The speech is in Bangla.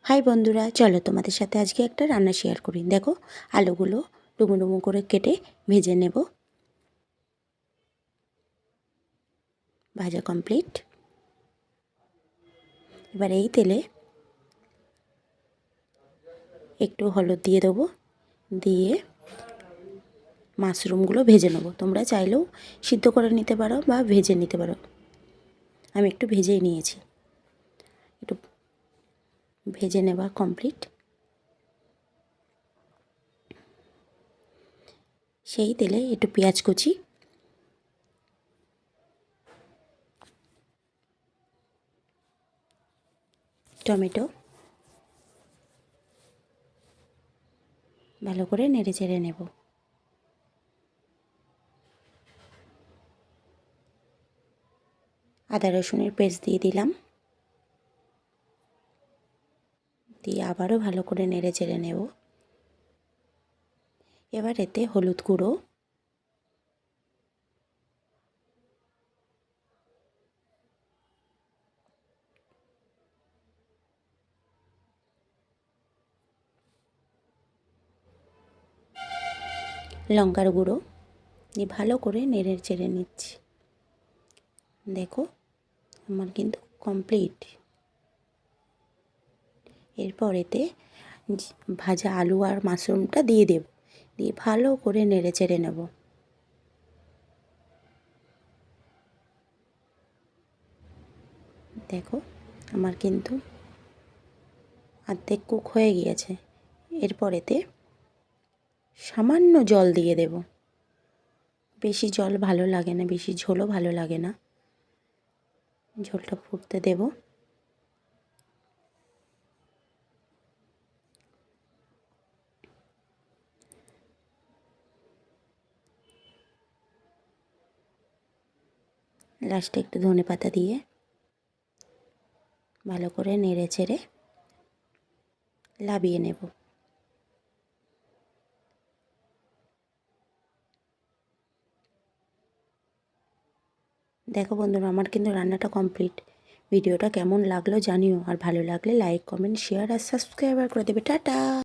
হাই বন্ধুরা, চলো তোমাদের সাথে আজকে একটা রান্না শেয়ার করি। দেখো, আলুগুলো ডুমো ডুমো করে কেটে ভেজে নেব। ভাজা কমপ্লিট। এবার এই তেলে একটু হলুদ দিয়ে দেবো, দিয়ে মাশরুমগুলো ভেজে নেব। তোমরা চাইলেও সিদ্ধ করে নিতে পারো বা ভেজে নিতে পারো। আমি একটু ভেজেই নিয়েছি। একটু ভেজে নেওয়া কমপ্লিট। সেই তেলে একটু পেঁয়াজ কুচি, টমেটো ভালো করে নেড়ে চেড়ে নেব। আদা রসুনের পেস্ট দিয়ে দিলাম, দিয়ে আবারও ভালো করে নেড়ে চেড়ে নেব। এবার এতে হলুদ গুঁড়ো, লঙ্কার গুঁড়ো দিয়ে ভালো করে নেড়ে চেড়ে নিচ্ছি। দেখো, আমার কিন্তু কমপ্লিট। এরপর এতে ভাজা আলু আর মাশরুমটা দিয়ে দেব, দিয়ে ভালো করে নেড়ে চেড়ে নেব। দেখো, আমার কিন্তু অর্ধেক কুক হয়ে গিয়েছে। এরপর এতে সামান্য জল দিয়ে দেব। বেশি জল ভালো লাগে না, বেশি ঝোলও ভালো লাগে না। ঝোলটা ফুটতে দেব। লাস্টে একটু ধনেপাতা দিয়ে ভালো করে নেড়ে চেড়ে লাবিয়ে নেব। দেখো বন্ধুরা, আমার কিন্তু রান্নাটা কমপ্লিট। ভিডিওটা কেমন লাগলো জানিও, আর ভালো লাগলে লাইক, কমেন্ট, শেয়ার আর সাবস্ক্রাইব করে দেবে। টাটা।